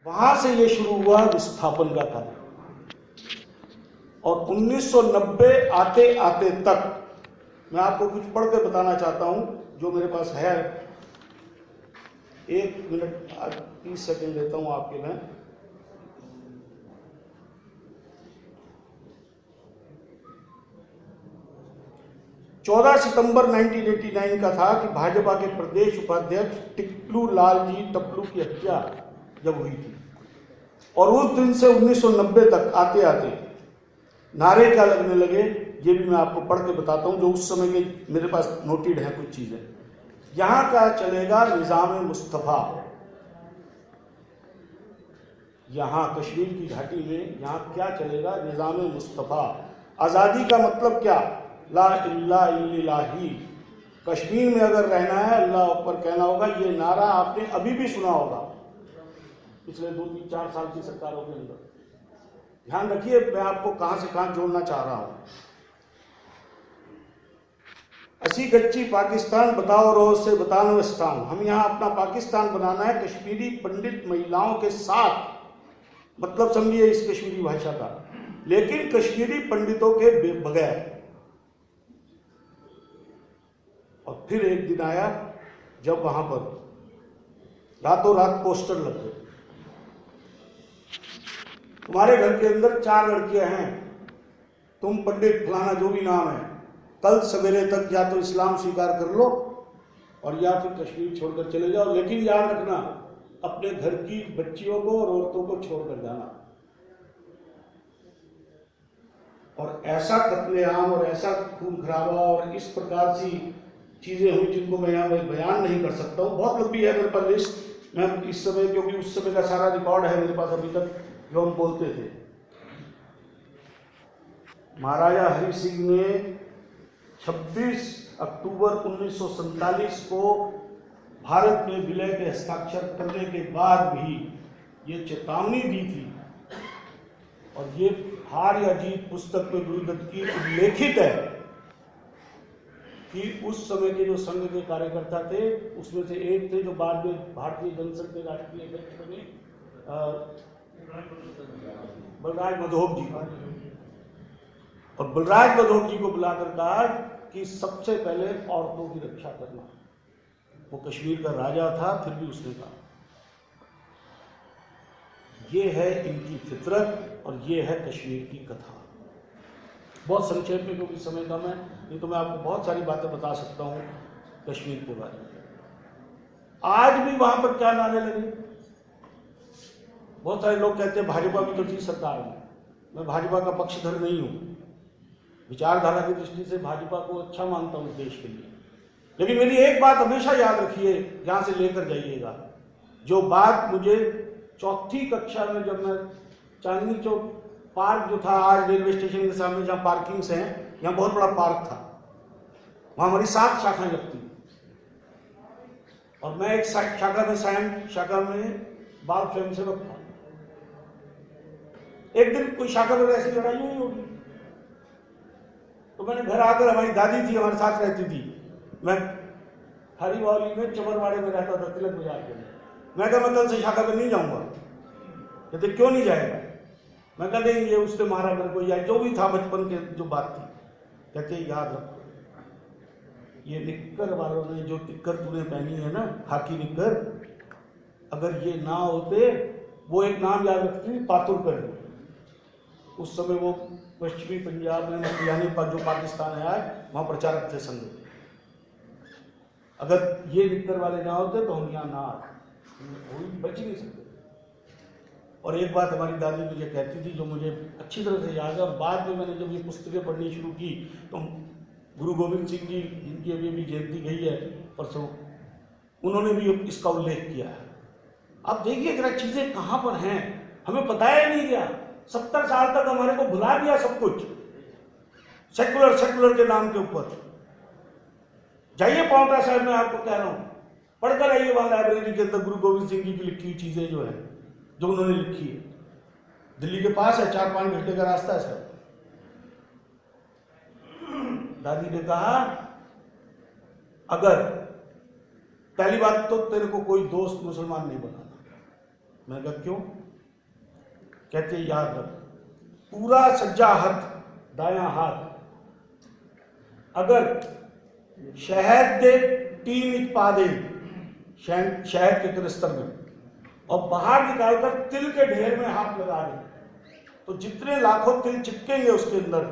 वहां से ये शुरू हुआ विस्थापन का कार्य। और 1990 आते आते तक मैं आपको कुछ पढ़ के बताना चाहता हूं जो मेरे पास है। 1 मिनट 30 सेकंड लेता हूं आपके मैं। चौदह सितंबर 1989 का था कि भाजपा के प्रदेश उपाध्यक्ष टिक्लू लाल जी टप्लू की हत्या जब हुई थी। और उस दिन से 1990 तक आते आते नारे क्या लगने लगे, ये भी मैं आपको पढ़ के बताता हूं जो उस समय के मेरे पास नोटेड है कुछ चीजें। यहां क्या चलेगा, निजाम मुस्तफा। यहां कश्मीर की घाटी में यहां क्या चलेगा, निजाम मुस्तफा। आजादी का मतलब क्या, ला इल्ला इल्लाही। कश्मीर में अगर रहना है अल्लाह पर कहना होगा। ये नारा आपने अभी भी सुना होगा पिछले 2-3-4 साल की सरकारों के अंदर। ध्यान रखिए मैं आपको कहां से कहां जोड़ना चाह रहा हूं। असी गच्ची पाकिस्तान बताओ रोज से बतानो स्थान। हम यहां अपना पाकिस्तान बनाना है कश्मीरी पंडित महिलाओं के साथ। मतलब समझिए इस कश्मीरी भाषा का, लेकिन कश्मीरी पंडितों के बगैर। और फिर एक दिन आया जब वहां पर रातों रात पोस्टर लग गए। तुम्हारे घर के अंदर 4 लड़कियां हैं, तुम पंडित फलाना जो भी नाम है, कल सवेरे तक या तो इस्लाम स्वीकार कर लो और या फिर कश्मीर छोड़कर चले जाओ। लेकिन याद रखना अपने घर की बच्चियों को और औरतों को छोड़कर जाना। और ऐसा कत्लेआम और ऐसा खून खराबा और इस प्रकार सी चीजें हुई जिनको मैं यहाँ बयान नहीं कर सकता हूँ। बहुत लंबी है मेरे पास लिस्ट। मैं इस समय, क्योंकि उस समय का सारा रिकॉर्ड है मेरे पास अभी तक जो हम बोलते थे। महाराजा हरि सिंह ने 26 अक्टूबर 1947 को भारत में विलय के हस्ताक्षर करने के बाद भी ये चेतावनी दी थी। और ये हार या जीत पुस्तक में गुरुदत्त की उल्लेखित है कि उस समय के जो संघ के कार्यकर्ता थे उसमें से एक थे जो बाद में भारतीय जनसंघ के राष्ट्रीय अध्यक्ष बने, बलराज मधोक जी को। और बलराज मधोक जी को बुलाकर कहा कि सबसे पहले औरतों की रक्षा करना। वो कश्मीर का राजा था, फिर भी उसने कहा। ये है इनकी फितरत और ये है कश्मीर की कथा। बहुत संक्षेप में, क्योंकि समय कम है, नहीं तो मैं आपको बहुत सारी बातें बता सकता हूँ कश्मीर के बारे में। आज भी वहां पर क्या नारे लगे। बहुत सारे लोग कहते हैं भाजपा भी तो थी सरकार में। मैं भाजपा का पक्षधर नहीं हूं। विचारधारा की दृष्टि से भाजपा को अच्छा मानता हूं देश के लिए। लेकिन मेरी एक बात हमेशा याद रखिए, यहां से लेकर जाइएगा। जो बात मुझे 4ठी कक्षा में, जब मैं चांदनी चौक पार्क जो था आज रेलवे स्टेशन के सामने जहां पार्किंग्स हैं, यहाँ बहुत बड़ा पार्क था, वहां हमारी 7 शाखाएं लगती। और मैं एक शाखा में, सायं शाखा में बाल स्वयंसेवक था। एक दिन कोई शाखा में ऐसी लड़ाई हुई होगी, तो मैंने घर आकर, हमारी दादी थी हमारे साथ रहती थी, मैं हरिवाली में चमरवाड़े में रहता था, तिलक बाजार के। मैं कहा मैं कल से शाखा पर नहीं जाऊंगा। कहते क्यों नहीं जाएगा। मैं कह देंगे उसने मारा मेरे को, या जो भी था बचपन के जो बात थी। कहते याद रखो, ये निक्कर वालों ने जो निक्कर तूने पहनी है ना, खाकी निक्कर, अगर ये ना होते, वो एक नाम याद रखती, पातुरकर। उस समय वो पश्चिमी पंजाब में यानी पर जो पाकिस्तान है वहां प्रचारक थे संघ। अगर ये निक्कर वाले ना होते तो हम यहाँ ना बच ही नहीं सकते। और एक बात हमारी दादी मुझे कहती थी जो मुझे अच्छी तरह से याद है, और बाद में मैंने जब ये पुस्तकें पढ़नी शुरू की तो गुरु गोविंद सिंह जी, जिनकी अभी भी जयंती गई है परसों, उन्होंने भी इसका उल्लेख किया है। अब देखिए जरा चीजें कहां पर हैं, हमें पता ही नहीं गया। 70 साल तक हमारे को भुला दिया सब कुछ, सेकुलर के नाम के ऊपर। जाइए पाउंटा साहब में, आपको कह रहा हूं, पढ़कर आइए वहां लाइब्रेरी के अंदर गुरु गोविंद सिंह जी की लिखी हुई चीजें जो है, जो उन्होंने लिखी है। दिल्ली के पास है, 4-5 घंटे का रास्ता है सर। दादी ने कहा अगर पहली बात तो तेरे को कोई दोस्त मुसलमान नहीं बनाना, मैं कहा क्यों? कहते याद रख, पूरा सज्जा हाथ, दायां हाथ अगर शहद दे 3 इंच पा दे शहद के क्रिस्टल में और बाहर निकालकर तिल के ढेर में हाथ लगा दे, तो जितने लाखों तिल चिपकेंगे उसके अंदर,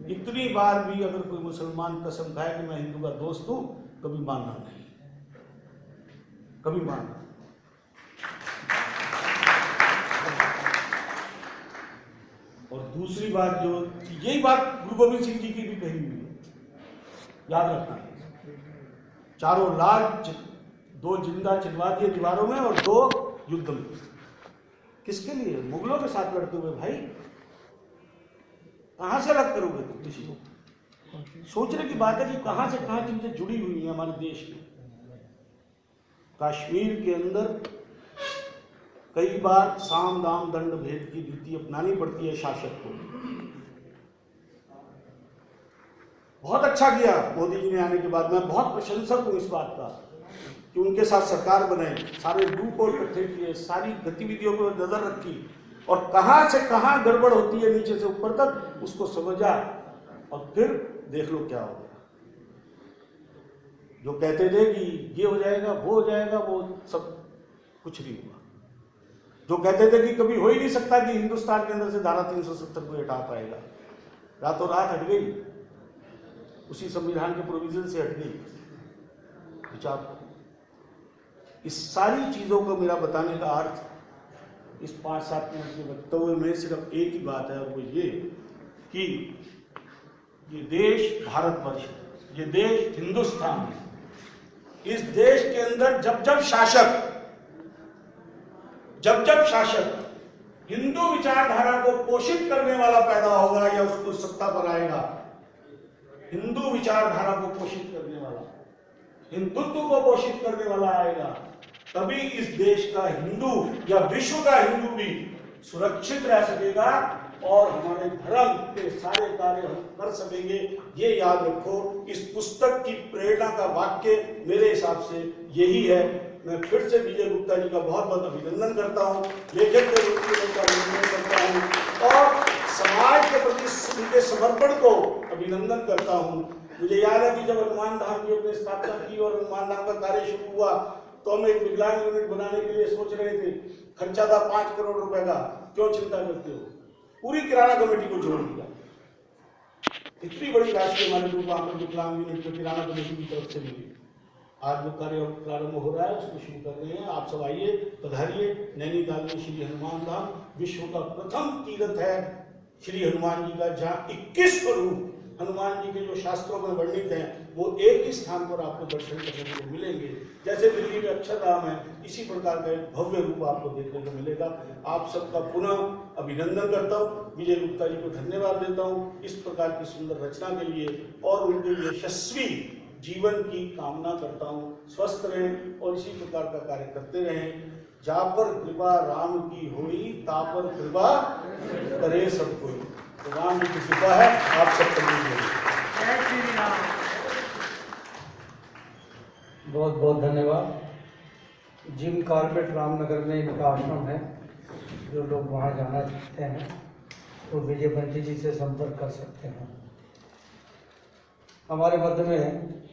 इतनी बार भी अगर कोई मुसलमान कसम खाए कि मैं हिंदू का दोस्त हूं, कभी मानना नहीं, कभी मानना। और दूसरी बात जो, यही बात गुरु गोविंद सिंह जी की भी कही हुई है, याद रखना, चारों लाल 2 जिंदा चिनवा दिए दीवारों में और 2 युद्ध में। किसके लिए? मुगलों के साथ लड़ते हुए भाई। कहां से अलग करोगे तुम किसी को? सोचने की बात है कि कहां से कहां चीजें जुड़ी हुई हैं हमारे देश में। कश्मीर के अंदर कई बार साम दाम दंड भेद की नीति अपनानी पड़ती है शासक को। बहुत अच्छा किया मोदी जी ने आने के बाद, मैं बहुत प्रशंसक हूं इस बात का कि उनके साथ सरकार बनाई, सारे लूप और इकट्ठे किए, सारी गतिविधियों पर नजर रखी और कहां से कहां गड़बड़ होती है नीचे से ऊपर तक उसको समझा, और फिर देख लो क्या हो गया। जो कहते थे कि ये हो जाएगा वो हो जाएगा, वो सब कुछ नहीं हुआ। जो कहते थे कि कभी हो ही नहीं सकता कि हिंदुस्तान के अंदर से धारा 370 को हटा पाएगा, रातों रात हट गई, उसी संविधान के प्रोविजन से हट गई। विचार, इस सारी चीजों को मेरा बताने का अर्थ इस 5-7 मिनट के वक्तव्य में सिर्फ एक ही बात है, और वो ये कि ये देश भारतवर्ष है, ये देश हिंदुस्तान है। इस देश के अंदर जब जब शासक हिंदू विचारधारा को पोषित करने वाला पैदा होगा या उसको सत्ता पर आएगा, हिंदू विचारधारा को पोषित करने वाला, हिंदुत्व को पोषित करने वाला आएगा, तभी इस देश का हिंदू या विश्व का हिंदू भी सुरक्षित रह सकेगा और हमारे धर्म के सारे कार्य हम कर सकेंगे। ये याद रखो, इस पुस्तक की प्रेरणा का वाक्य मेरे हिसाब से यही है। मैं फिर से विजय गुप्ता जी का बहुत बहुत अभिनंदन करता हूँ, लेखक के रूप में उनका अभिनंदन करता हूँ और समाज के प्रति उनके समर्पण को अभिनंदन करता हूँ। मुझे याद है कि जब हनुमान धाम की अपने स्थापना की और हनुमान धाम का कार्य शुरू हुआ, तो हम एक विकलांग यूनिट बनाने के लिए सोच रहे थे, खर्चा था 5 करोड़ रुपए का। क्यों चिंता करते हो? पूरी किराना कमेटी को जोड़ दिया। इतनी बड़ी राशि हमारे विकलांग यूनिट को किराना कमेटी की तरफ से मिली। आज जो कार्य प्रारंभ हो रहा है उसको शुरू कर रहे हैं। आप सब आइए, पधारिए। नैनीताल में श्री हनुमान धाम विश्व का प्रथम तीर्थ है श्री हनुमान जी का, जहाँ 21 स्वरूप हनुमान जी के जो शास्त्रों में वर्णित हैं वो एक ही स्थान पर आपको दर्शन करने को मिलेंगे। जैसे दिल्ली में अक्षरधाम है, इसी प्रकार का एक भव्य रूप आपको देखने को मिलेगा। आप सबका पुनः अभिनंदन करता हूँ, विजय गुप्ता जी को धन्यवाद देता हूँ इस प्रकार की सुंदर रचना के लिए, और उनके यशस्वी जीवन की कामना करता हूँ। स्वस्थ रहें और इसी प्रकार का कार्य करते रहें। जा पर कृपा राम की होई, ता पर कृपा करे सब कोई। तो राम जी की कृपा है, आप सब पर। बहुत बहुत धन्यवाद। जिम कॉर्बेट रामनगर में इनका आश्रम है, जो लोग वहाँ जाना चाहते हैं तो विजय बंटी जी से संपर्क कर सकते हैं। हमारे मध्य में